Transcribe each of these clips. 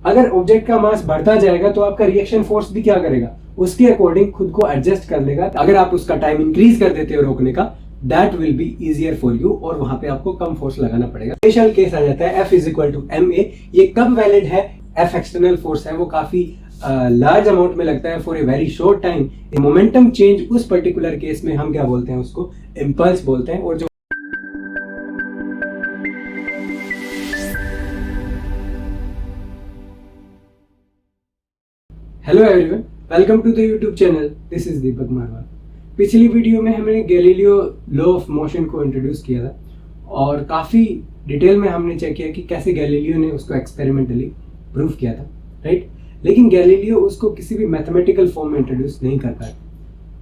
अगर ऑब्जेक्ट का मास बढ़ता जाएगा तो आपका रिएक्शन फोर्स भी क्या करेगा, उसके अकॉर्डिंग खुद को एडजस्ट कर लेगा। अगर आप उसका टाइम इंक्रीज कर देते हो रोकने का, that will be easier for you, और वहां पे आपको कम फोर्स लगाना पड़ेगा। स्पेशल केस आ जाता है F is equal to ma। ये कब वैलिड है? F एक्सटर्नल फोर्स है, वो काफी लार्ज अमाउंट में लगता है for a very short time. Momentum change उस पर्टिकुलर केस में हम क्या बोलते हैं, उसको इम्पल्स बोलते हैं। और जो hello everyone, welcome to the YouTube channel. This is Deepak Marwal. पिछली वीडियो में हमने गैलीलियो लॉ ऑफ मोशन को इंट्रोड्यूस किया था और काफ़ी डिटेल में हमने चेक किया कि कैसे गैलीलियो ने उसको एक्सपेरिमेंटली प्रूव किया था, राइट। लेकिन गैलीलियो उसको किसी भी मैथमेटिकल फॉर्म में इंट्रोड्यूस नहीं कर पाया।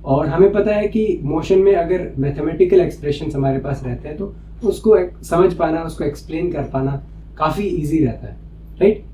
और हमें पता है कि मोशन में अगर मैथमेटिकल एक्सप्रेशन हमारे पास रहते हैं तो उसको समझ पाना, उसको एक्सप्लेन कर पाना काफ़ी ईजी रहता है, राइट।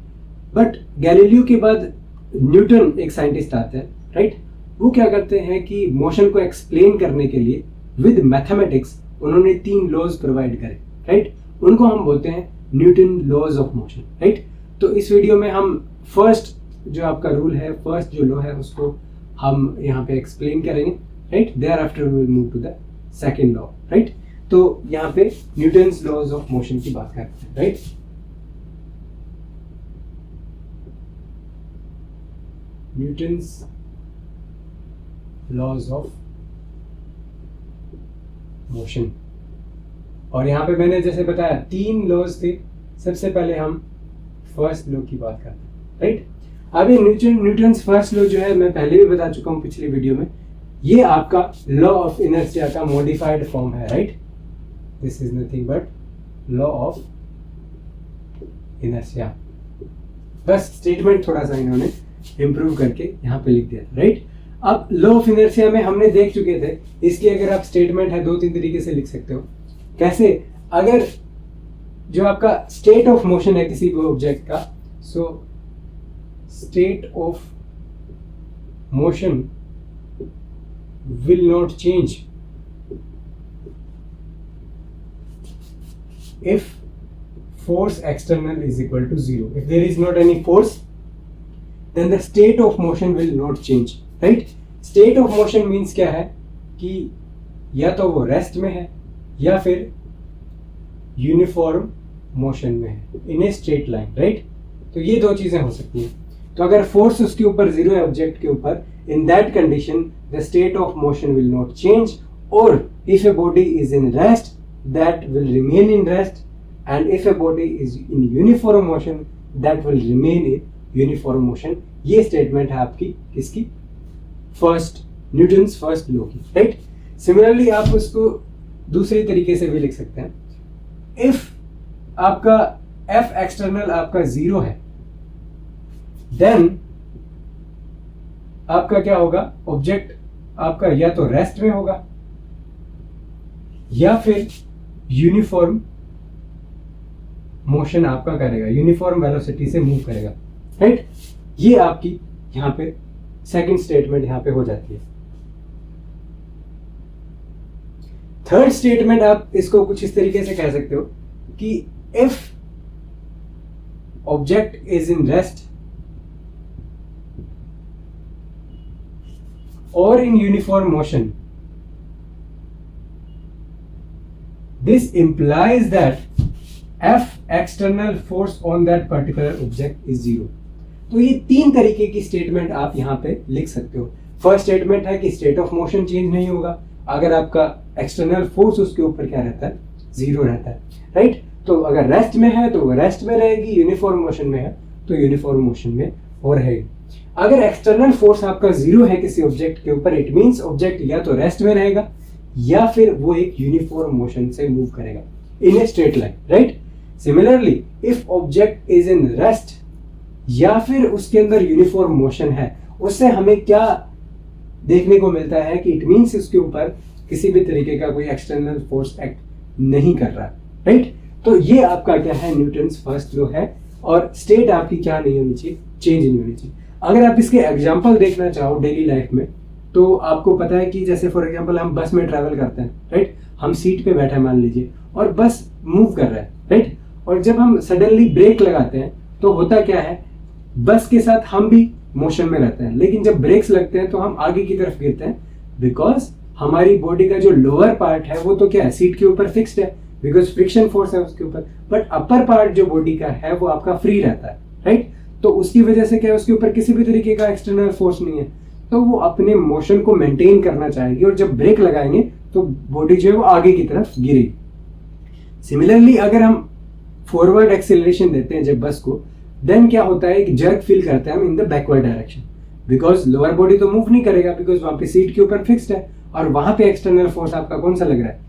बट गैलीलियो के बाद न्यूटन एक साइंटिस्ट आते हैं, राइट। वो क्या करते हैं कि मोशन को एक्सप्लेन करने के लिए विद मैथमेटिक्स उन्होंने 3 लॉज प्रोवाइड करे, राइट। उनको हम बोलते हैं Newton laws of motion, right. तो इस वीडियो में हम फर्स्ट जो आपका रूल है, फर्स्ट जो लॉ है, उसको हम यहाँ पे एक्सप्लेन करेंगे, right. Thereafter we will move to the second law, right. तो यहाँ पे न्यूटन्स लॉज ऑफ मोशन की बात करते हैं, right. Newton's laws of motion. और यहां पे मैंने जैसे बताया 3 लॉज थे। सबसे पहले हम फर्स्ट लॉ की बात करते हैं, राइट। अभी न्यूटन्स फर्स्ट लॉ जो है, मैं पहले भी बता चुका हूं पिछली वीडियो में, ये आपका लॉ ऑफ इनर्शिया का मॉडिफाइड फॉर्म है, right. This is nothing but law of inertia. बस स्टेटमेंट थोड़ा सा इन्होंने इंप्रूव करके यहाँ पे लिख दिया, राइट। अब लॉ ऑफ इनर्शिया में हमने देख चुके थे, इसकी अगर आप स्टेटमेंट है 2-3 तरीके से लिख सकते हो। कैसे? अगर जो आपका स्टेट ऑफ मोशन है किसी भी ऑब्जेक्ट का, so state of motion will not change if force external is equal to 0. If there is not any force, then the state of motion will not change, right? State of motion means क्या है कि या तो वो rest में है या फिर यूनिफॉर्म मोशन में है इन ए स्ट्रेट लाइन, राइट। तो ये 2 चीजें हो सकती हैं। तो अगर फोर्स उसके ऊपर 0 है ऑब्जेक्ट के ऊपर, in that condition the state of motion will not change. और if a body is in rest, that will remain in rest, and if a body is in uniform motion, that will remain in uniform motion। ये statement है आपकी किसकी? First, Newton's first law की, right. Similarly आप उसको दूसरे तरीके से भी लिख सकते हैं। इफ आपका F एक्सटर्नल आपका 0 है, देन आपका क्या होगा? ऑब्जेक्ट आपका या तो रेस्ट में होगा या फिर यूनिफॉर्म मोशन आपका करेगा, यूनिफॉर्म वेलोसिटी से मूव करेगा, राइट। ये आपकी यहां पे सेकंड स्टेटमेंट यहां पे हो जाती है। थर्ड स्टेटमेंट आप इसको कुछ इस तरीके से कह सकते हो कि if object is in rest और in uniform motion, this implies that F external force on that particular object is 0। तो ये 3 तरीके की स्टेटमेंट आप यहाँ पे लिख सकते हो। फर्स्ट स्टेटमेंट है कि स्टेट ऑफ मोशन चेंज नहीं होगा अगर आपका एक्सटर्नल फोर्स उसके ऊपर क्या रहता है? 0 रहता है, राइट। तो अगर रेस्ट में है तो वो रेस्ट में रहेगी, यूनिफॉर्म मोशन में है तो यूनिफॉर्म मोशन में वो रहेगी। अगर एक्सटर्नल फोर्स आपका 0 है किसी ऑब्जेक्ट के ऊपर, इट मीन्स ऑब्जेक्ट या तो रेस्ट में रहेगा या फिर वो एक यूनिफॉर्म मोशन से मूव करेगा in a straight line, right. Similarly if object is in rest या फिर उसके अंदर यूनिफॉर्म मोशन है, उससे हमें क्या देखने को मिलता है कि इट मीन्स उसके ऊपर किसी भी तरीके का कोई एक्सटर्नल फोर्स एक्ट नहीं कर रहा, राइट। तो ये आपका क्या है? न्यूटन्स फर्स्ट लॉ है। और स्टेट आपकी क्या नहीं होनी चाहिए? चेंज नहीं होनी चाहिए। अगर आप इसके एग्जाम्पल देखना चाहो डेली लाइफ में, तो आपको पता है कि जैसे फॉर एग्जाम्पल हम बस में ट्रैवल करते हैं, राइट। हम सीट पे बैठे मान लीजिए और बस मूव कर रहा है, राइट। और जब हम सडनली ब्रेक लगाते हैं तो होता क्या है बस के साथ हम भी मोशन में रहते हैं, लेकिन जब ब्रेक्स लगते हैं तो हम आगे की तरफ गिरते हैं, बिकॉज हमारी बॉडी का जो लोअर पार्ट है वो तो क्या है, सीट के ऊपर फिक्स्ड है, बिकॉज फ्रिक्शन फोर्स है उसके ऊपर, बट अपर पार्ट जो बॉडी का है वो आपका फ्री रहता है, राइट। तो उसकी वजह से क्या है, उसके ऊपर किसी भी तरीके का एक्सटर्नल फोर्स नहीं है, तो वो अपने मोशन को मेंटेन करना चाहेगी, और जब ब्रेक लगाएंगे तो बॉडी जो है वो आगे की तरफ गिरेगी। सिमिलरली अगर हम फॉरवर्ड एक्सेलरेशन देते हैं जब बस को, देन क्या होता है, एक जर्क फील करते हैं हम in the backward direction, because lower body तो मूव नहीं करेगा, बिकॉज वहां पे सीट के ऊपर फिक्स्ड है, और वहां पे एक्सटर्नल फोर्स आपका कौन सा लग रहा है,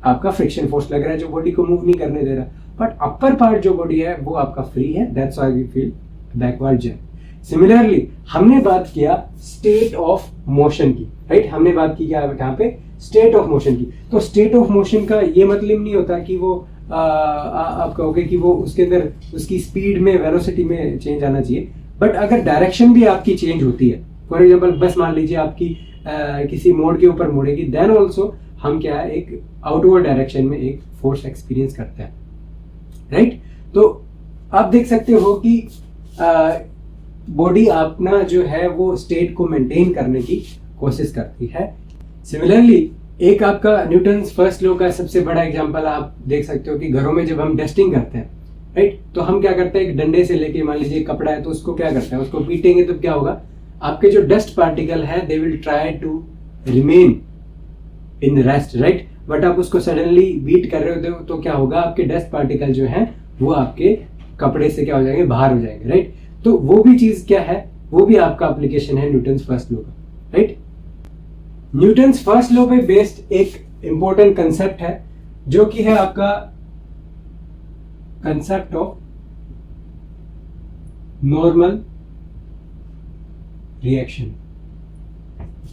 आपका फ्रिक्शन फोर्स लग रहा है जो बॉडी को मूव नहीं करने दे रहा। बट अपर पार्ट जो बॉडी है वो आपका फ्री है, that's why we feel backward jerk. Similarly हमने बात किया स्टेट ऑफ मोशन की, राइट, हमने बात की क्या यहाँ पे, स्टेट ऑफ मोशन की। तो स्टेट ऑफ मोशन का ये मतलब नहीं होता कि वो आप कहोगे कि वो उसके अंदर उसकी स्पीड में, वेलोसिटी में चेंज आना चाहिए, बट अगर डायरेक्शन भी आपकी चेंज होती है, फॉर एग्जांपल बस मान लीजिए आपकी किसी मोड़ के ऊपर मुड़ेगी, देन ऑल्सो हम क्या है, एक आउटवर्ड डायरेक्शन में एक फोर्स एक्सपीरियंस करते हैं, राइट। तो आप देख सकते हो कि बॉडी अपना जो है वो स्टेट को मेंटेन करने की कोशिश करती है। सिमिलरली एक आपका न्यूटन्स फर्स्ट लॉ का सबसे बड़ा एग्जांपल आप देख सकते हो कि घरों में जब हम डस्टिंग करते हैं, राइट, तो हम क्या करते हैं, एक डंडे से लेके मान लीजिए कपड़ा है तो उसको क्या करते हैं, उसको पीटेंगे तो क्या होगा, आपके जो डस्ट पार्टिकल है they will try to remain in rest, right, but आप उसको सडनली बीट कर रहे हो तो क्या होगा, आपके डस्ट पार्टिकल जो है वो आपके कपड़े से क्या हो जाएंगे, बाहर हो जाएंगे, राइट। तो वो भी चीज क्या है, वो भी आपका एप्लीकेशन है न्यूटन्स फर्स्ट लॉ का, राइट। न्यूटन्स फर्स्ट लॉ पे बेस्ड एक इंपॉर्टेंट कंसेप्ट है जो कि है आपका कंसेप्ट ऑफ नॉर्मल रिएक्शन,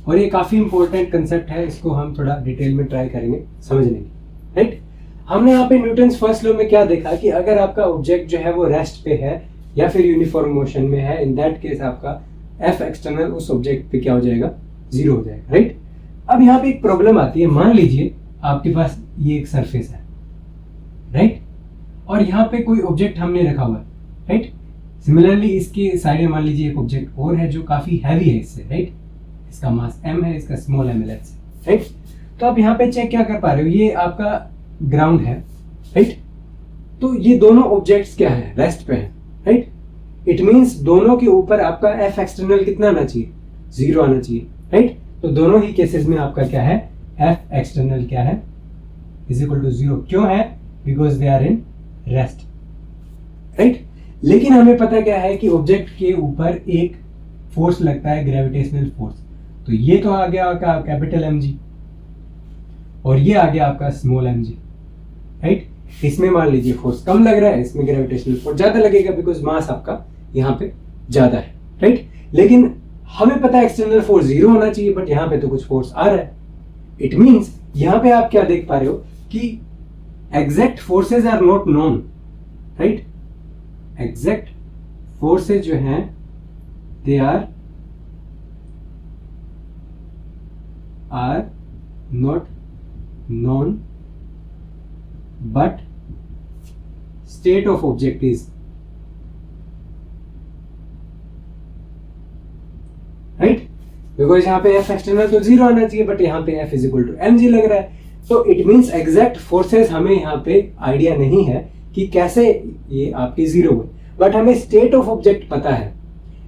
और ये काफी इंपॉर्टेंट कंसेप्ट है, इसको हम थोड़ा डिटेल में ट्राई करेंगे समझने की, राइट। हमने यहाँ पे न्यूटन्स फर्स्ट लॉ में क्या देखा कि अगर आपका ऑब्जेक्ट जो है वो रेस्ट पे है या फिर यूनिफॉर्म मोशन में है, इन दैट केस आपका एफ एक्सटर्नल उस ऑब्जेक्ट पे क्या हो जाएगा, जीरो हो जाएगा, राइट। अब यहाँ पे एक प्रॉब्लम आती है, मान लीजिए आपके पास ये एक सरफेस है, राइट, और यहाँ पे कोई ऑब्जेक्ट हमने रखा हुआ है, राइट। सिमिलरली इसके साइड में मान लीजिए एक ऑब्जेक्ट और है जो काफी हैवी है इससे, राइट, इसका मास m है, इसका स्मॉल m है, राइट। तो आप यहाँ पे चेक क्या कर पा रहे हो, ये आपका ग्राउंड है, राइट, तो ये दोनों ऑब्जेक्ट्स क्या है, रेस्ट पे है, राइट। इट मींस दोनों के ऊपर आपका एफ एक्सटर्नल कितना आना चाहिए, जीरो आना चाहिए, राइट। तो दोनों ही केसेस में आपका क्या है, एफ एक्सटर्नल क्या है, इज इक्वल टू जीरो। क्यों है, because they are in rest, right. लेकिन हमें पता क्या है कि ऑब्जेक्ट के ऊपर एक फोर्स लगता है, ग्रेविटेशनल फोर्स, तो ये तो आ गया आपका कैपिटल mg और ये आ गया आपका स्मॉल mg, राइट। इसमें मान लीजिए फोर्स कम लग रहा है, इसमें ग्रेविटेशनल फोर्स ज्यादा लगेगा बिकॉज मास आपका यहाँ पे ज्यादा है, राइट। लेकिन हमें पता है एक्सटर्नल फोर्स जीरो होना चाहिए, बट यहाँ पे तो कुछ फोर्स आ रहा है। इट मींस यहाँ पे आप क्या देख पा रहे हो कि exact forces are not known, right. Exact forces जो हैं they are not known, but state of object is, right, because यहाँ पे f एक्सटर्नल तो जीरो आना चाहिए, बट यहाँ पे f is equal to mg लग रहा है, तो इट मींस एग्जैक्ट फोर्सेस हमें यहाँ पे आइडिया नहीं है कि कैसे ये आपके जीरो हुए, बट हमें स्टेट ऑफ ऑब्जेक्ट पता है।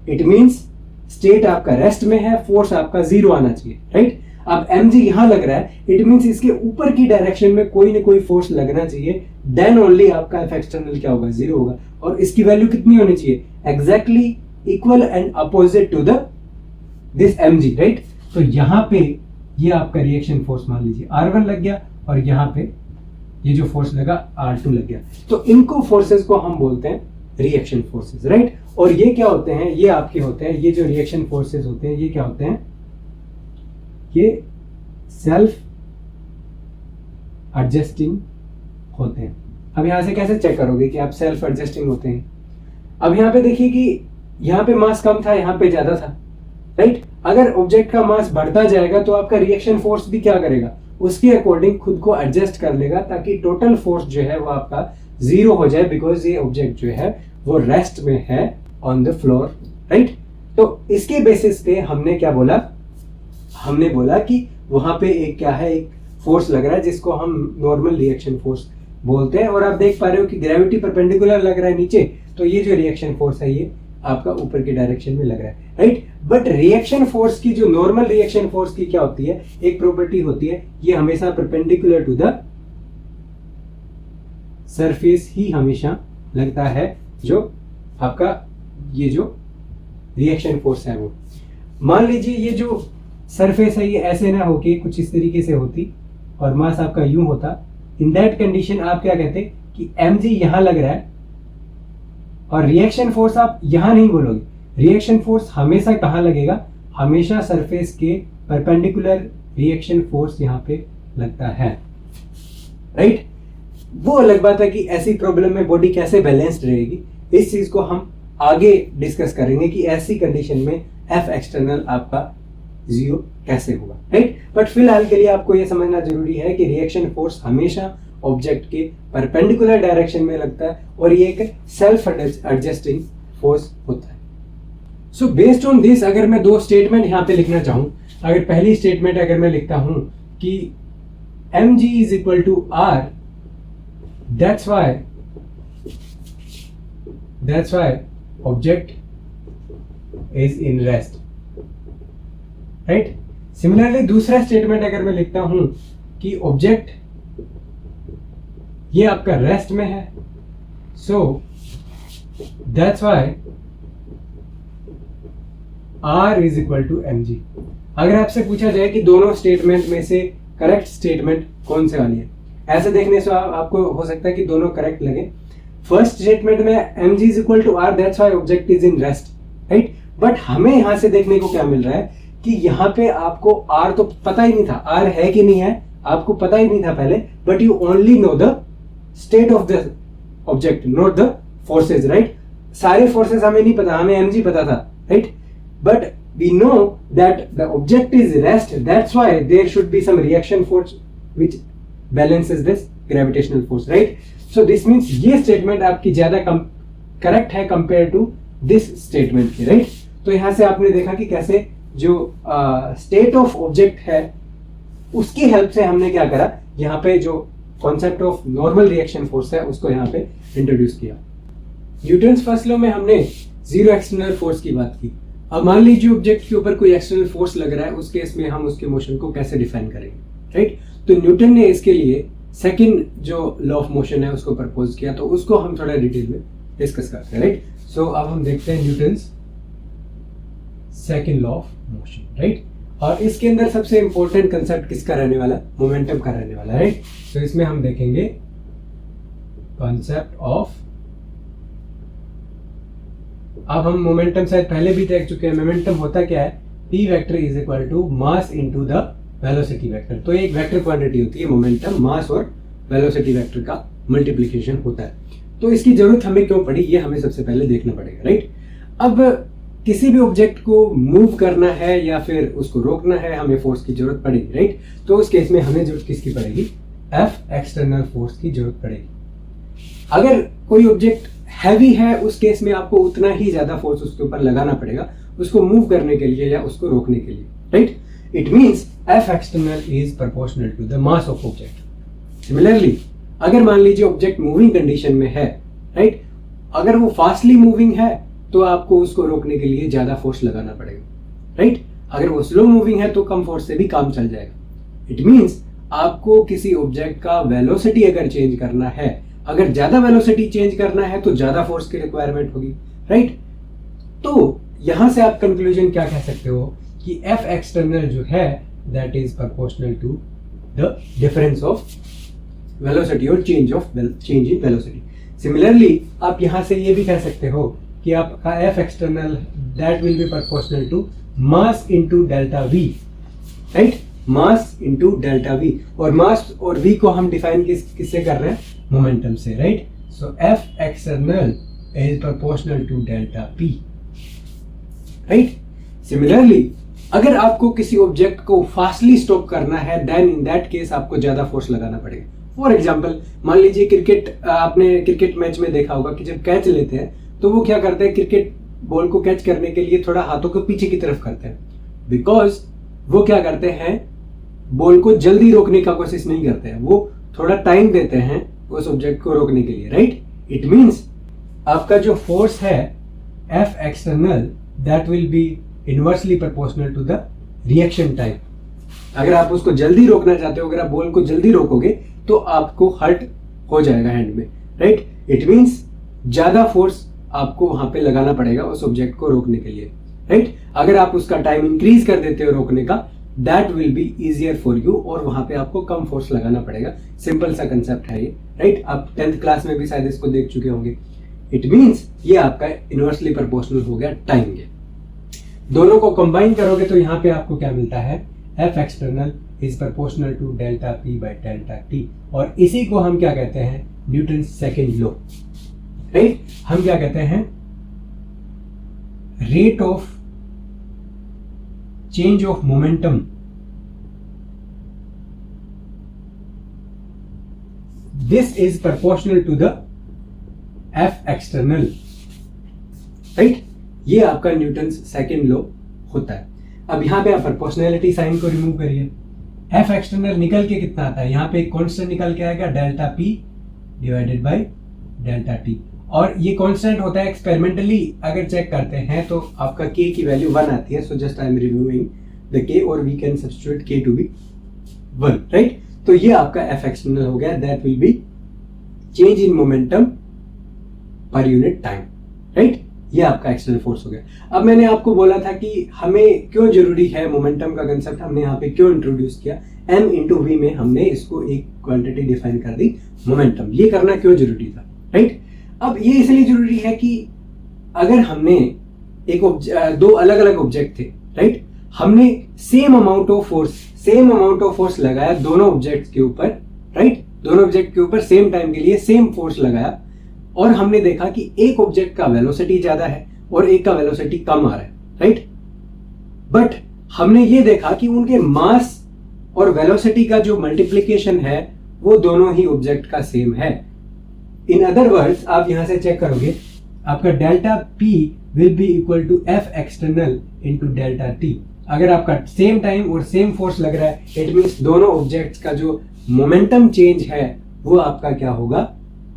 इट मींस स्टेट आपका रेस्ट में है, फोर्स आपका जीरो आना चाहिए, राइट। अब mg यहां लग रहा है, इट मींस इसके ऊपर की डायरेक्शन में कोई ना कोई फोर्स लगना चाहिए, देन ओनली आपका एफ एक्सटर्नल क्या होगा, जीरो होगा, और इसकी वैल्यू कितनी होनी चाहिए, exactly equal and opposite to the this mg, right. तो यहाँ पे ये आपका रिएक्शन फोर्स मान लीजिए R1 लग गया, और यहाँ पे ये जो फोर्स लगा R2 लग गया, तो इनको फोर्सेस को हम बोलते हैं रिएक्शन फोर्सेस, राइट। और ये क्या होते हैं, ये आपके होते हैं, ये जो रिएक्शन फोर्सेस होते हैं ये क्या होते हैं, ये सेल्फ एडजस्टिंग होते हैं। अब यहां से कैसे चेक करोगे कि आप सेल्फ एडजस्टिंग होते हैं, अब यहाँ पे देखिए कि यहाँ पे मास कम था, यहाँ पे ज्यादा था, राइट। अगर ऑब्जेक्ट का मास बढ़ता जाएगा तो आपका रिएक्शन फोर्स भी क्या करेगा, उसके अकॉर्डिंग खुद को एडजस्ट कर लेगा, ताकि टोटल फोर्स जो है वो आपका जीरो हो जाए, बिकॉज ये ऑब्जेक्ट जो है वो रेस्ट में है ऑन द फ्लोर राइट। तो इसके बेसिस पे हमने क्या बोला, हमने बोला कि वहां पे एक क्या है, एक फोर्स लग रहा है जिसको हम नॉर्मल रिएक्शन फोर्स बोलते हैं, और आप देख पा रहे हो कि ग्रेविटी परपेंडिकुलर लग रहा है नीचे, तो ये जो रिएक्शन फोर्स है ये आपका ऊपर की डायरेक्शन में लग रहा है, राइट। बट रिएक्शन फोर्स की, जो नॉर्मल रिएक्शन फोर्स की क्या होती है, एक प्रॉपर्टी होती है, ये हमेशा परपेंडिकुलर टू द सरफेस ही हमेशा लगता है, जो आपका ये जो रिएक्शन फोर्स है वो। मान लीजिए ये जो सरफेस है ये ऐसे ना होके कुछ इस तरीके से होती और मास आपका यूं होता, इन दैट कंडीशन आप क्या कहते कि mg यहां लग रहा है, और रिएक्शन फोर्स आप यहां नहीं बोलोगे, रिएक्शन फोर्स हमेशा कहां लगेगा, हमेशा सरफेस के परपेंडिकुलर रिएक्शन फोर्स यहां पे लगता है, राइट। वो अलग बात है कि ऐसी प्रॉब्लम में बॉडी कैसे बैलेंस्ड रहेगी, इस चीज को हम आगे डिस्कस करेंगे कि ऐसी कंडीशन में एफ एक्सटर्नल आपका 0 कैसे होगा, राइट। बट फिलहाल के लिए आपको यह समझना जरूरी है कि रिएक्शन फोर्स हमेशा ऑब्जेक्ट के परपेंडिकुलर डायरेक्शन में लगता है, और ये एक सेल्फ एडजस्टिंग फोर्स होता है। सो बेस्ड ऑन दिस, अगर मैं दो स्टेटमेंट यहां पे लिखना चाहूं, अगर पहली स्टेटमेंट अगर मैं लिखता हूं कि mg is equal to r, that's why object is in rest, right. Similarly दूसरा स्टेटमेंट अगर मैं लिखता हूं कि ऑब्जेक्ट ये आपका रेस्ट में है, so that's why r is equal to mg। अगर आपसे पूछा जाए कि दोनों स्टेटमेंट में से करेक्ट स्टेटमेंट कौन से वाली है, ऐसे देखने से आपको हो सकता है कि दोनों करेक्ट लगे। फर्स्ट स्टेटमेंट में mg is equal to r, that's why object is in rest, right. But हमें यहां से देखने को क्या मिल रहा है कि यहाँ पे आपको r तो पता ही नहीं था, r है कि नहीं है आपको पता ही नहीं था पहले, but you only know the state of the object, not the forces, right. सारे फोर्सेज हमें नहीं पता, हमें mg पता था, right. But we know that the object is rest, that's why there should be some reaction force which balances this gravitational force, right. So this means ये statement आपकी ज्यादा करेक्ट है कंपेयर टू दिस स्टेटमेंट की, right. तो यहां से आपने देखा कि कैसे जो स्टेट ऑफ ऑब्जेक्ट है उसकी हेल्प से हमने क्या करा, यहाँ पे जो concept of normal reaction force है उसको यहाँ पे इंट्रोड्यूस किया। न्यूटन्स फर्स्ट लॉ में हमने जीरो एक्सटर्नल फोर्स की बात की। अब मान लीजिए ऑब्जेक्ट के ऊपर कोई एक्सटर्नल फोर्स लग रहा है, उस केस में हम उसके मोशन को कैसे डिफाइन करेंगे, राइट। तो न्यूटन ने इसके लिए सेकंड जो लॉ ऑफ मोशन है उसको प्रपोज किया, तो उसको हम थोड़ा डिटेल में डिस्कस करते हैं, राइट। सो अब हम देखते हैं Newton's second law of motion, right. और इसके अंदर सबसे इंपॉर्टेंट कंसेप्ट किसका रहने वाला, मोमेंटम का रहने वाला, राइट। तो इसमें हम देखेंगे कॉन्सेप्ट ऑफ, अब हम मोमेंटम शायद पहले भी देख चुके हैं। मोमेंटम होता क्या है, p vector is equal to mass into the velocity vector. तो एक वेक्टर क्वांटिटी होती है मोमेंटम, मास और वेलोसिटी वेक्टर का मल्टीप्लिकेशन होता है। तो इसकी जरूरत हमें क्यों पड़ी, ये हमें सबसे पहले देखना पड़ेगा, राइट। अब किसी भी ऑब्जेक्ट को मूव करना है या फिर उसको रोकना है, हमें फोर्स की जरूरत पड़ेगी, राइट। तो उस केस में हमें जरूरत किसकी पड़ेगी, एफ एक्सटर्नल फोर्स की जरूरत पड़ेगी। अगर कोई ऑब्जेक्ट हैवी है, उस केस में आपको उतना ही ज्यादा फोर्स उसके ऊपर लगाना पड़ेगा उसको मूव करने के लिए या उसको रोकने के लिए, right. It means F external is proportional to the mass of object. Similarly अगर मान लीजिए ऑब्जेक्ट मूविंग कंडीशन में है, राइट, अगर वो फास्टली मूविंग है तो आपको उसको रोकने के लिए ज्यादा फोर्स लगाना पड़ेगा, राइट। अगर वो स्लो मूविंग है तो कम फोर्स से भी काम चल जाएगा। इट मींस आपको किसी ऑब्जेक्ट का वेलोसिटी अगर चेंज करना है, अगर ज्यादा वेलोसिटी चेंज करना है तो ज्यादा फोर्स की रिक्वायरमेंट होगी, राइट। तो यहां से आप कंक्लूजन क्या कह सकते हो कि एफ एक्सटर्नल जो है that is proportional to the difference of velocity और चेंज इन वेलोसिटी। सिमिलरली आप यहां से ये भी कह सकते हो कि आपका F external that will be proportional to mass into delta V, right, mass into delta V. और मास और वी को हम डिफाइन किससे कर रहे हैं, मोमेंटम से, right. So F external is proportional to delta P, right. Similarly अगर आपको किसी ऑब्जेक्ट को फास्टली स्टॉप करना है देन इन दैट केस आपको ज्यादा फोर्स लगाना पड़ेगा। फॉर एग्जांपल मान लीजिए क्रिकेट, आपने क्रिकेट मैच में देखा होगा कि जब कैच लेते हैं तो वो क्या करते हैं, क्रिकेट बॉल को कैच करने के लिए थोड़ा हाथों को पीछे की तरफ करते हैं, बिकॉज वो क्या करते हैं, बॉल को जल्दी रोकने का कोशिश नहीं करते हैं, वो थोड़ा टाइम देते हैं उस ऑब्जेक्ट को रोकने के लिए, राइट। इट मीन्स आपका जो फोर्स है F external that will be inversely proportional to the reaction time. अगर आप उसको जल्दी रोकना चाहते हो, अगर आप बॉल को जल्दी रोकोगे तो आपको हर्ट हो जाएगा हैंड में, राइट। इट मीन्स ज्यादा फोर्स आपको वहां पे लगाना पड़ेगा उस ऑब्जेक्ट को रोकने के लिए, राइट। अगर आप उसका टाइम इंक्रीज कर देते हो रोकने का, that will be easier for you, और वहां पे आपको कम फोर्स लगाना पड़ेगा। सिंपल सा कंसेप्ट है ये, राइट। आप 10th क्लास में भी शायद इसको देख चुके होंगे। इट मीन्स ये आपका इनवर्सली प्रोपोर्शनल हो गया टाइम के। दोनों को कंबाइन करोगे तो यहाँ पे आपको क्या मिलता है, F external is proportional to delta P by delta T, और इसी को हम क्या कहते हैं, न्यूटन सेकेंड लॉ, राइट। हम क्या कहते हैं, rate of change of momentum this is proportional to the F external, right. ये आपका न्यूटन सेकेंड लॉ होता है। अब यहां पे आप प्रोपोर्शनैलिटी साइन को रिमूव करिए, एफ एक्सटर्नल निकल के कितना आता है, यहाँ पे एक कांस्टेंट निकल के आएगा delta P divided by delta T, और ये कांस्टेंट होता है एक्सपेरिमेंटली अगर चेक करते हैं तो आपका k की वैल्यू 1 आती है। So just I am reviewing the k, और we can substitute k to be 1, right. तो ये आपका एफ एक्सटर्नल हो गया, that will be change in momentum per unit time, right. ये आपका एक्सटर्नल फोर्स हो गया। अब मैंने आपको बोला था कि हमें क्यों जरूरी है मोमेंटम का कंसेप्ट, हमने यहाँ पे क्यों इंट्रोड्यूस किया, m इंटू वी में हमने इसको एक क्वांटिटी डिफाइन कर दी मोमेंटम। ये करना क्यों जरूरी था, राइट। अब ये इसलिए जरूरी है कि अगर हमने दो अलग अलग ऑब्जेक्ट थे, राइट, हमने सेम अमाउंट ऑफ फोर्स लगाया दोनों ऑब्जेक्ट्स के ऊपर, राइट, दोनों ऑब्जेक्ट के ऊपर सेम टाइम के लिए सेम फोर्स लगाया, और हमने देखा कि एक ऑब्जेक्ट का वेलोसिटी ज्यादा है और एक का वेलोसिटी कम आ रहा है, राइट। बट हमने ये देखा कि उनके मास और वेलोसिटी का जो मल्टीप्लिकेशन है वो दोनों ही ऑब्जेक्ट का सेम है। इन अदर वर्ड्स आप यहां से चेक करोगे, आपका delta P will be equal to F external into delta T. अगर आपका सेम टाइम और सेम फोर्स लग रहा है, इट मींस दोनों ऑब्जेक्ट्स का जो मोमेंटम चेंज है वो आपका क्या होगा,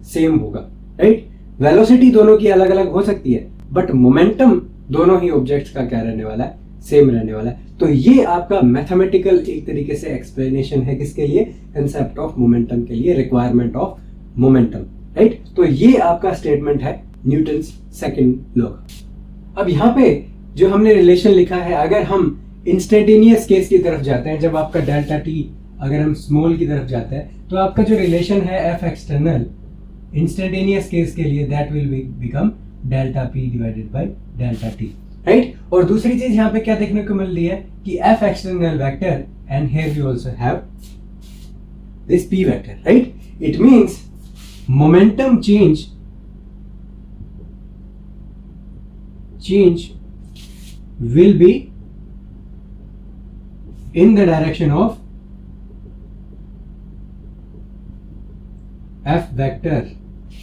सेम होगा, राइट। वेलोसिटी दोनों की अलग अलग हो सकती है, बट मोमेंटम दोनों ही ऑब्जेक्ट्स का क्या रहने वाला है, सेम रहने वाला है। तो ये आपका मैथमेटिकल एक तरीके से एक्सप्लेनेशन है किसके लिए, कंसेप्ट ऑफ मोमेंटम के लिए, रिक्वायरमेंट ऑफ मोमेंटम, राइट। तो ये आपका स्टेटमेंट है न्यूटन सेकंड लॉ। अब यहाँ पे जो हमने रिलेशन लिखा है, अगर हम इंस्टेंटेनियस केस की तरफ जाते हैं, जब आपका डेल्टा टी अगर हम स्मॉल की तरफ जाते हैं, तो आपका जो रिलेशन है एफ एक्सटर्नल इंस्टेंटेनियस केस के लिए that will become delta P divided by delta T, right. और दूसरी चीज यहाँ पे क्या देखने को मिल रही है कि F external vector and here we also have this P vector, right. It मींस momentum change will be in the direction of f vector।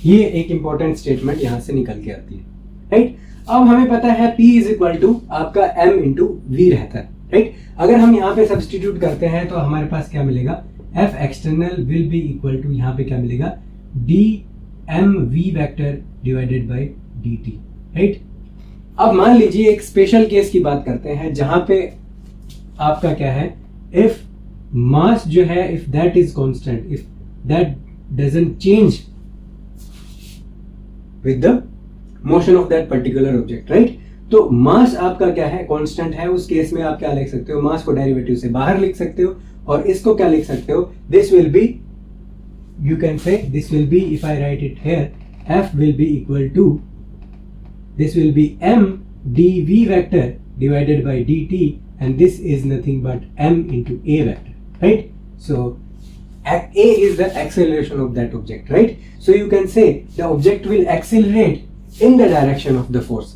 ये एक इंपॉर्टेंट स्टेटमेंट यहां से निकल के आती है, राइट। अब हमें पता है p इज इक्वल टू आपका m इंटू वी रहता है, राइट। अगर हम यहाँ पे सब्स्टिट्यूट करते हैं तो हमारे पास क्या मिलेगा, f external will be equal to, यहाँ पे क्या मिलेगा, D M V vector divided by D T, right. अब मान लीजिए एक स्पेशल केस की बात करते हैं जहां पे आपका क्या है, इफ मास जो है, if that is constant, if that doesn't change with the motion of that particular object, right. तो मास आपका क्या है, कांस्टेंट है। उस केस में आप क्या लिख सकते हो, मास को डेरिवेटिव से बाहर लिख सकते हो, और इसको क्या लिख सकते हो, this will be, you can say this will be, if I write it here, f will be equal to, this will be m dv vector divided by dt, and this is nothing but m into a vector, right? So a is the acceleration of that object, right? So you can say the object will accelerate in the direction of the force,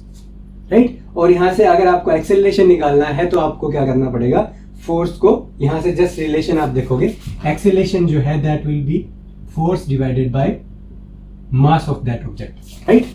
right? और यहाँ से अगर आपको acceleration निकालना है तो आपको क्या करना पड़ेगा, फोर्स को यहाँ से जस्ट रिलेशन आप देखोगे, acceleration जो है that will be force divided by mass of that object, right?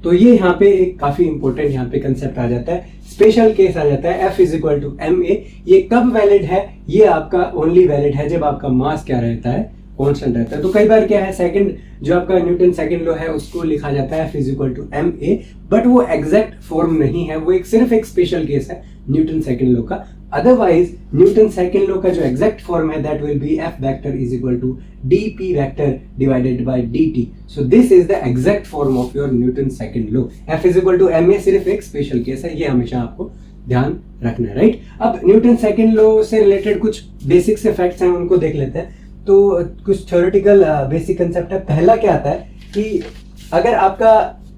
तो ये यहाँ पे एक काफी इंपॉर्टेंट यहाँ पे कंसेप्ट आ जाता है, स्पेशल केस आ जाता है। F is equal to M A. ये कब वैलिड है? ये आपका ओनली वैलिड है जब आपका मास क्या रहता है, कांस्टेंट रहता है। तो कई बार क्या है, सेकंड जो आपका न्यूटन सेकंड लॉ है उसको लिखा जाता है F is equal to M A, but वो एग्जैक्ट फॉर्म नहीं है, वो एक सिर्फ एक स्पेशल केस है न्यूटन सेकंड लॉ का। अदरवाइज न्यूटन सेकंड लॉ का जो एग्जैक्ट फॉर्म है that will be F vector is equal to dp vector divided by dt। So this is the exact form of your Newton second law. F is equal to M A सिर्फ एक special case है, ये हमेशा आपको ध्यान रखना है, right. अब न्यूटन सेकंड लॉ से रिलेटेड कुछ बेसिक से फैक्ट्स हैं, उनको देख लेते हैं। तो कुछ थ्योरेटिकल बेसिक कंसेप्ट है। पहला क्या आता है कि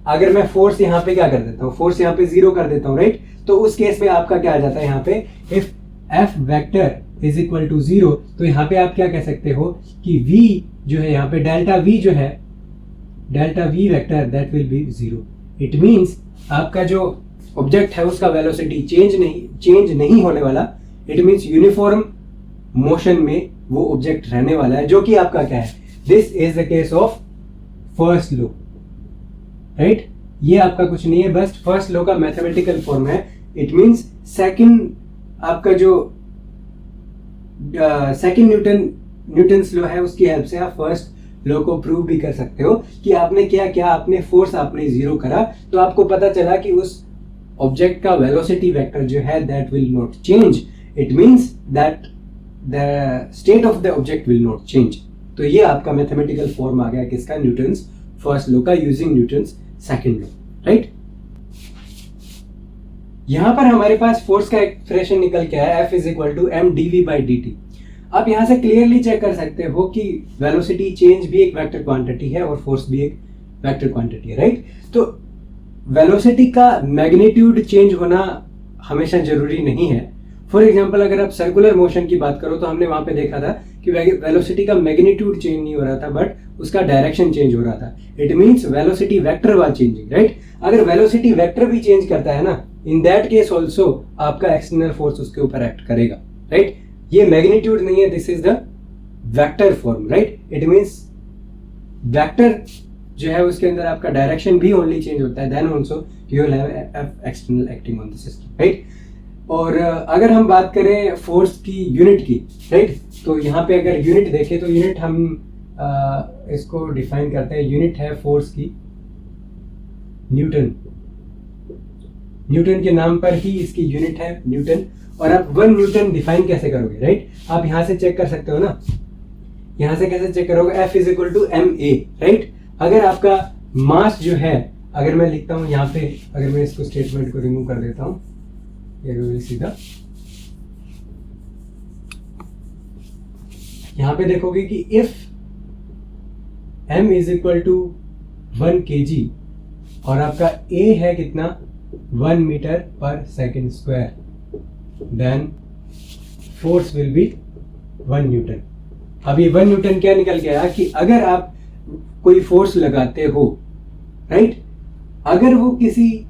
अगर मैं फोर्स यहाँ पे क्या कर देता हूँ, फोर्स यहाँ पे 0 कर देता हूँ, राइट। तो उस केस में आपका क्या आ जाता है यहाँ पे, if F vector is equal to 0, तो यहाँ पे आप क्या कह सकते हो कि V जो है यहाँ पे डेल्टा V जो है, delta V vector that will B 0। It means आपका जो ऑब्जेक्ट है उसका वेलोसिटी चेंज नहीं होने वाला। इट मींस यूनिफॉर्म मोशन में वो ऑब्जेक्ट रहने वाला है, जो कि आपका क्या है, this is the case of first law, right. ये आपका कुछ नहीं है, बस फर्स्ट लॉ का मैथमेटिकल फॉर्म है। इट मींस सेकंड आपका जो सेकंड न्यूटन्स लॉ है उसकी हेल्प से आप फर्स्ट लॉ को प्रूव भी कर सकते हो कि आपने क्या आपने फोर्स आपने 0 करा, तो आपको पता चला कि उस ऑब्जेक्ट का वेलोसिटी वेक्टर जो है that will not change. It means that the state of the object will not change. तो ये आपका मैथमेटिकल फॉर्म आ गया किसका, न्यूटन्स फर्स्ट लॉ का using Newton's second law, right. यहां पर हमारे पास फोर्स का एक्सप्रेशन निकल के आया F is equal to M D V by D T. आप यहां से क्लियरली चेक कर सकते हो कि वेलोसिटी चेंज भी एक वेक्टर क्वांटिटी है और फोर्स भी एक वेक्टर क्वांटिटी है, राइट। तो वेलोसिटी का मैग्नीट्यूड चेंज होना हमेशा जरूरी नहीं है। फॉर एग्जाम्पल अगर आप सर्कुलर मोशन की बात करो तो हमने वहां पे देखा था कि वेलोसिटी का मैग्नीट्यूड चेंज नहीं हो रहा था, बट उसका डायरेक्शन चेंज हो रहा था। It means velocity vector was changing, right. अगर वेलोसिटी वेक्टर भी चेंज करता है ना, इन दैट केस ऑल्सो आपका एक्सटर्नल फोर्स उसके ऊपर एक्ट करेगा, राइट। ये मैग्नीट्यूड नहीं है, this is the vector form, right. It means vector जो है उसके अंदर आपका डायरेक्शन भी ओनली चेंज होता है, then also you will have external acting on the system, right. और अगर हम बात करें फोर्स की यूनिट की, राइट, तो यहाँ पे अगर यूनिट देखें तो यूनिट हम इसको डिफाइन करते हैं। यूनिट है फोर्स की न्यूटन। न्यूटन के नाम पर ही इसकी यूनिट है न्यूटन। और आप 1 न्यूटन डिफाइन कैसे करोगे, राइट। आप यहाँ से चेक कर सकते हो ना, यहाँ से कैसे चेक करोगे, F is equal to M A, right. अगर आपका मास जो है, अगर मैं लिखता हूँ यहाँ पे, अगर मैं इसको स्टेटमेंट को रिमूव कर देता हूँ, सीधा यहाँ पे देखोगे कि if m is equal to 1 kg और आपका a है कितना, 1 metre per second square, then force will be 1 newton. अब ये 1 न्यूटन क्या निकल गया कि अगर आप कोई फोर्स लगाते हो, राइट, अगर वो किसी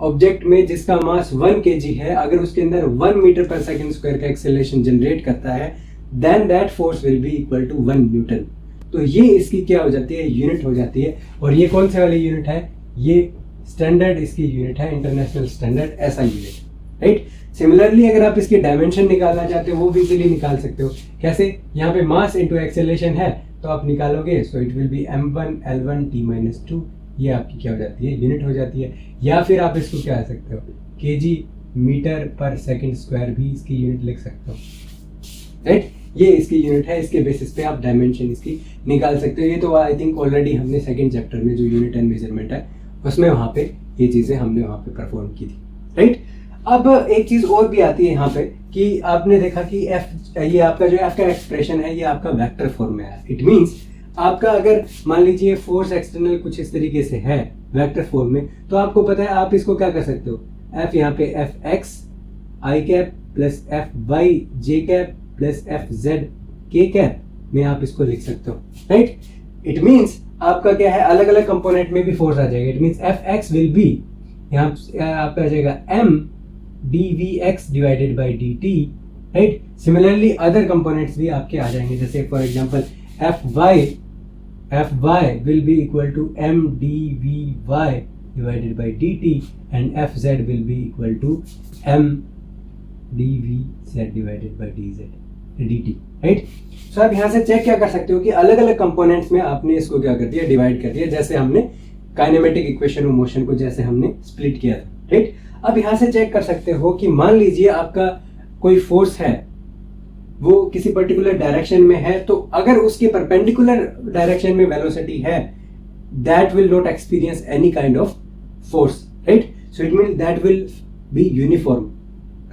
ऑब्जेक्ट में जिसका मास 1 kg है, अगर उसके अंदर 1 मीटर पर सेकेंड स्क्वायर का एक्सेलरेशन जनरेट करता है, then that force will be equal to 1 newton. तो ये इसकी क्या हो जाती है, यूनिट हो जाती है। और ये कौन से वाली यूनिट है, ये स्टैंडर्ड इसकी यूनिट है, इंटरनेशनल स्टैंडर्ड ऐसा यूनिट, राइट। सिमिलरली अगर आप इसके डायमेंशन निकालना चाहते हो वो भी इजीली निकाल सकते हो। कैसे, यहाँ पे मास इनटू एक्सेलरेशन है तो आप निकालोगे, so it will be m1 l1 t-2, ये आपकी क्या हो जाती है, यूनिट हो जाती है। या फिर आप इसको क्या कह सकते हो, kg metre per second square भी इसकी यूनिट लिख सकते हो, राइट। ये इसकी यूनिट है, इसके बेसिस पे आप डायमेंशन इसकी निकाल सकते हो। ये तो आई थिंक ऑलरेडी हमने सेकंड चैप्टर में जो यूनिट एंड मेजरमेंट है उसमें वहाँ पे ये चीज़ें हमने वहाँ पे परफॉर्म की थी, राइट। अब एक चीज़ और भी आती है यहाँ पे कि आपने देखा कि ये आपका जो F का एक्सप्रेशन है ये आपका वेक्टर फॉर्म में है। इट मीन्स आपका अगर मान लीजिए फोर्स एक्सटर्नल कुछ इस तरीके से है वेक्टर फॉर्म में, तो आपको पता है आप इसको क्या कर सकते हो, F यहाँ पे Fx i cap plus Fy j cap plus Fz k cap में आप इसको लिख सकते हो, राइट। इट मीन्स आपका क्या है, अलग अलग कंपोनेंट में भी फोर्स आ जाएगा। It means Fx will be यहाँ आपका आ जाएगा m dvx divided by dt, right. Similarly other components भी आपके आ जाएंगे, जैसे for example Fy will be equal to m dvy divided by dt and Fz will be equal to m dvz divided by dt, right. So आप यहाँ से check क्या कर सकते हो कि अलग अलग कंपोनेंट्स में आपने इसको क्या कर दिया, डिवाइड कर दिया, जैसे हमने काइनेमेटिक इक्वेशन ऑफ मोशन को जैसे हमने स्प्लिट किया था, राइट। अब यहाँ से चेक कर सकते हो कि मान लीजिए आपका कोई फोर्स है, वो किसी पर्टिकुलर डायरेक्शन में है, तो अगर उसके परपेंडिकुलर डायरेक्शन में वेलोसिटी है, that will not experience any kind of force, right. So it mean that will be uniform,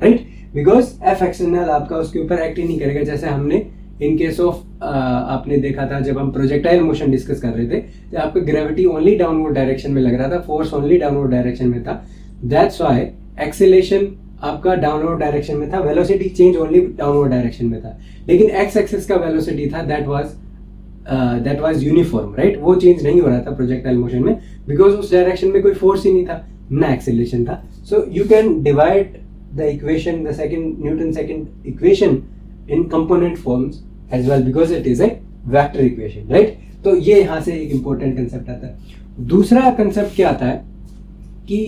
right, because F external आपका उसके ऊपर एक्ट ही नहीं करेगा। जैसे हमने इन केस ऑफ आपने देखा था जब हम प्रोजेक्टाइल मोशन डिस्कस कर रहे थे, तो आपका ग्रेविटी ओनली डाउनवर्ड डायरेक्शन में लग रहा था, फोर्स ओनली डाउनवर्ड डायरेक्शन में था, दैट्स व्हाई एक्सेलेरेशन आपका डाउनवर्ड डायरेक्शन में था, velocity change only downward direction में था। लेकिन एक्स एक्सिस का वेलोसिटी था दैट वाज यूनिफॉर्म, राइट, वो चेंज नहीं हो रहा था प्रोजेक्टाइल मोशन में, बिकॉज उस डायरेक्शन में कोई फोर्स ही नहीं था, ना एक्सेलेरेशन था। So you can divide the equation, the Newton's second equation in component forms as well because it is a vector equation, right? तो ये यहाँ से एक important concept आता है। दूसरा concept क्या आता है कि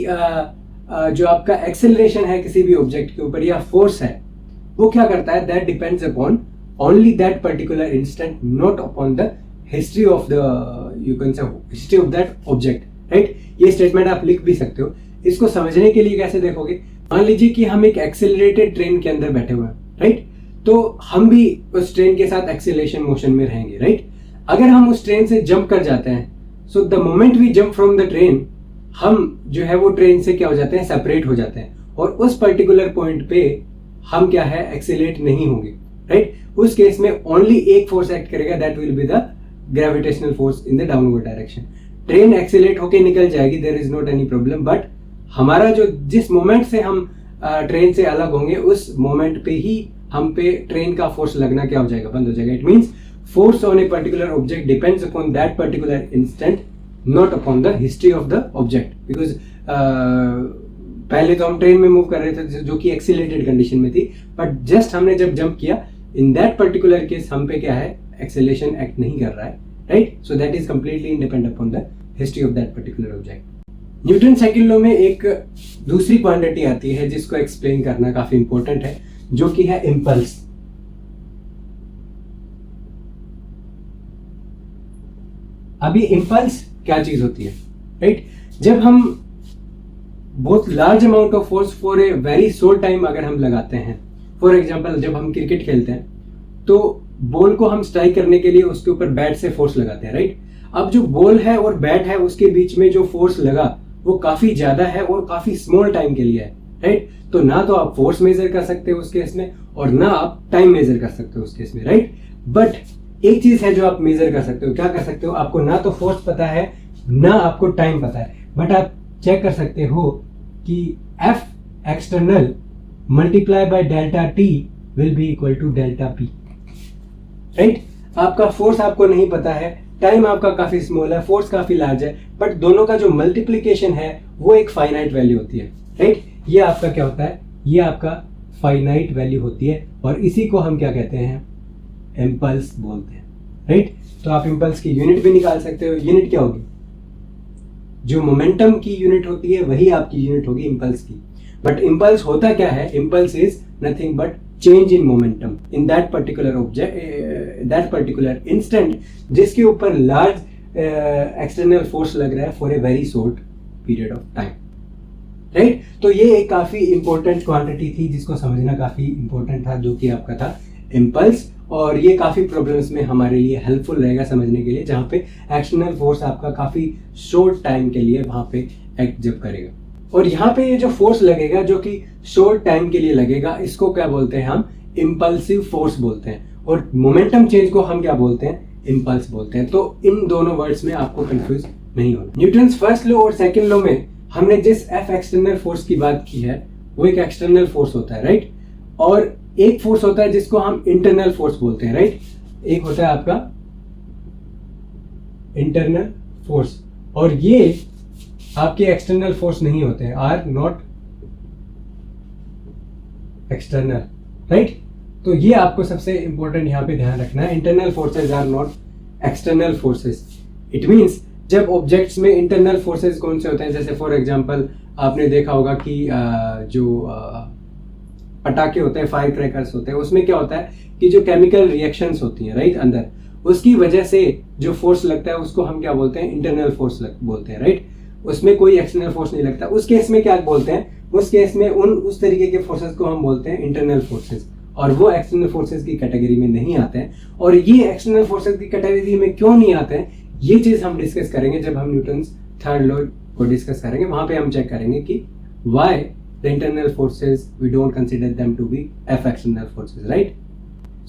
जो आपका acceleration है किसी भी object के ऊपर या force है, वो क्या करता है, that depends upon only that particular instant, not upon the history of the, you can say history of that object, right? ये statement आप लिख भी सकते हो। इसको समझने के लिए कैसे देखोगे, मान लीजिए कि हम एक एक्सेलरेटेड ट्रेन के अंदर बैठे हुए हैं, राइट, तो हम भी उस ट्रेन के साथ एक्सेलरेशन मोशन में रहेंगे, राइट। अगर हम उस ट्रेन से जंप कर जाते हैं, so the moment we jump from the train, हम जो है वो ट्रेन से क्या हो जाते हैं, सेपरेट हो जाते हैं, और उस पर्टिकुलर पॉइंट पे हम क्या है, एक्सेलरेट नहीं होंगे, राइट। उस केस में ओनली एक फोर्स एक्ट करेगा, that will be the gravitational force in the downward direction. Train accelerate होके निकल जाएगी, there is not any problem, but हमारा जो जिस मोमेंट से हम ट्रेन से अलग होंगे, उस मोमेंट पे ही हम पे ट्रेन का फोर्स लगना क्या हो जाएगा, बंद हो जाएगा। It means force on a particular object depends upon that particular instant, not upon the history of the object, because पहले तो हम ट्रेन में मूव कर रहे थे जो कि एक्सीलरेटेड कंडीशन में थी, बट जस्ट हमने जब जंप किया, इन दैट पर्टिकुलर केस हम पे क्या है, एक्सेलरेशन एक्ट नहीं कर रहा है, right. So that is completely independent upon the history of that particular object. Newton second law में एक दूसरी क्वांटिटी आती है जिसको एक्सप्लेन करना काफी इंपॉर्टेंट है, जो कि है इंपल्स। अभी इंपल्स क्या चीज होती है, राइट। जब हम बहुत large amount of force for a very short time अगर हम लगाते हैं, फॉर एग्जांपल जब हम क्रिकेट खेलते हैं तो बॉल को हम स्ट्राइक करने के लिए उसके ऊपर बैट से फोर्स लगाते हैं, राइट। अब जो बॉल है और बैट है उसके बीच में जो फोर्स लगा वो काफी ज्यादा है और काफी स्मॉल टाइम के लिए है, राइट। तो ना तो आप फोर्स मेजर कर सकते हो उस केस में, और ना आप टाइम मेजर कर सकते हो उस केस में, राइट। बट एक चीज है जो आप मेजर कर सकते हो, क्या कर सकते हो, आपको ना तो फोर्स पता है ना आपको टाइम पता है, बट आप चेक कर सकते हो कि F external multiply by delta T will be equal to delta P, right. आपका फोर्स आपको नहीं पता है, टाइम आपका काफी स्मॉल है, फोर्स काफी लार्ज है, बट दोनों का जो मल्टीप्लिकेशन है वो एक फाइनाइट वैल्यू होती है, राइट। ये आपका क्या होता है, ये आपका फाइनाइट वैल्यू होती है, और इसी को हम क्या कहते हैं, इम्पल्स बोलते हैं, राइट। तो आप इम्पल्स की यूनिट भी निकाल सकते हो। यूनिट क्या होगी, जो मोमेंटम की यूनिट होती है वही आपकी यूनिट होगी इम्पल्स की। बट इम्पल्स होता क्या है, impulse is nothing but change in momentum in that particular object, that particular instant, जिसके ऊपर लार्ज एक्सटर्नल फोर्स लग रहा है for a very short period of time, right. तो ये एक काफी इंपॉर्टेंट क्वांटिटी थी जिसको समझना काफी इंपॉर्टेंट था, जो कि आपका था इम्पल्स, और ये काफी प्रॉब्लम्स में हमारे लिए हेल्पफुल रहेगा समझने के लिए, जहाँ पे एक्सटर्नल फोर्स आपका काफी शॉर्ट टाइम के लिए वहां पे एक्ट जब करेगा। और यहाँ पे ये जो फोर्स लगेगा जो कि शॉर्ट टाइम के लिए लगेगा, इसको क्या बोलते हैं हम, इम्पल्सिव फोर्स बोलते हैं, और मोमेंटम चेंज को हम क्या बोलते हैं, इम्पल्स बोलते हैं। तो इन दोनों वर्ड्स में आपको कंफ्यूज नहीं होना। न्यूटन्स फर्स्ट लॉ और सेकंड लॉ में हमने जिस एफ एक्सटर्नल फोर्स की बात की है वो एक एक्सटर्नल फोर्स होता है, राइट। और एक फोर्स होता है जिसको हम इंटरनल फोर्स बोलते हैं, राइट। एक होता है आपका इंटरनल फोर्स, और ये आपके एक्सटर्नल फोर्स नहीं होते हैं, आर नॉट एक्सटर्नल, राइट। तो ये आपको सबसे इंपॉर्टेंट यहाँ पे ध्यान रखना है, internal forces are not external forces. It means जब ऑब्जेक्ट्स में इंटरनल फोर्सेस कौन से होते हैं, जैसे फॉर एग्जांपल आपने देखा होगा कि जो पटाखे होते हैं, फायर क्रैकर्स होते हैं, उसमें क्या होता है कि जो केमिकल रिएक्शंस होती हैं राइट अंदर, उसकी वजह से जो फोर्स लगता है उसको हम क्या बोलते हैं, इंटरनल फोर्स बोलते हैं राइट। उसमें कोई एक्सटर्नल फोर्स नहीं लगता। उस केस में क्या बोलते हैं, उस केस में उस तरीके के फोर्सेस को हम बोलते हैं इंटरनल फोर्सेस, और वो एक्सटर्नल फोर्सेस की कैटेगरी में नहीं आते हैं। और ये एक्सटर्नल फोर्सेस की कैटेगरी में क्यों नहीं आते हैं, ये चीज हम डिस्कस करेंगे जब हम न्यूटन्स थर्ड लॉ को डिस्कस करेंगे। वहां पे हम चेक करेंगे कि why the internal forces we don't consider them to be F external forces right.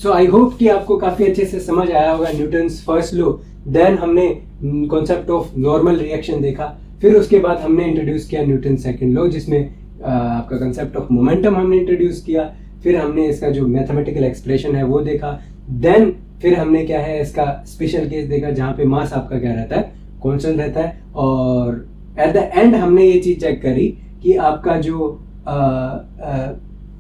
So I hope कि आपको काफी अच्छे से समझ आया होगा न्यूटन्स फर्स्ट लॉ। देन हमने कॉन्सेप्ट ऑफ नॉर्मल रिएक्शन देखा, फिर उसके बाद हमने इंट्रोड्यूस किया न्यूटन सेकंड लॉ, जिसमें आपका कंसेप्ट ऑफ मोमेंटम हमने इंट्रोड्यूस किया। फिर हमने इसका जो मैथमेटिकल एक्सप्रेशन है वो देखा। देन फिर हमने क्या है इसका स्पेशल केस देखा जहाँ पे मास आपका क्या रहता है, कांस्टेंट रहता है। और एट द एंड हमने ये चीज चेक करी कि आपका जो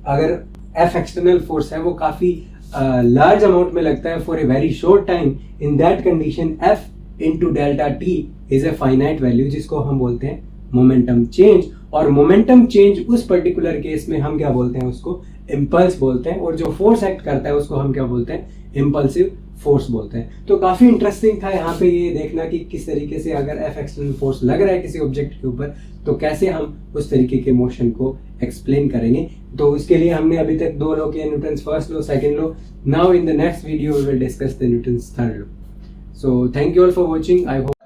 अगर एफ एक्सटर्नल फोर्स है वो काफी लार्ज अमाउंट में लगता है for a very short time, in that condition F into delta T is a finite value, जिसको हम बोलते हैं मोमेंटम चेंज। और मोमेंटम चेंज उस पर्टिकुलर केस में हम क्या बोलते हैं, उसको इम्पल्स बोलते हैं। और जो फोर्स एक्ट करता है उसको हम क्या बोलते हैं, इम्पल्सिव फोर्स बोलते हैं। तो काफी इंटरेस्टिंग था यहाँ पे ये देखना कि किस तरीके से अगर एफ एक्सटर्नल फोर्स लग रहा है किसी ऑब्जेक्ट के ऊपर तो कैसे हम उस तरीके के मोशन को एक्सप्लेन करेंगे। तो उसके लिए हमने अभी तक दो लॉ किए, Newton's first law, second law. Now in the next video we will discuss the Newton's third law. So thank you all for watching. I hope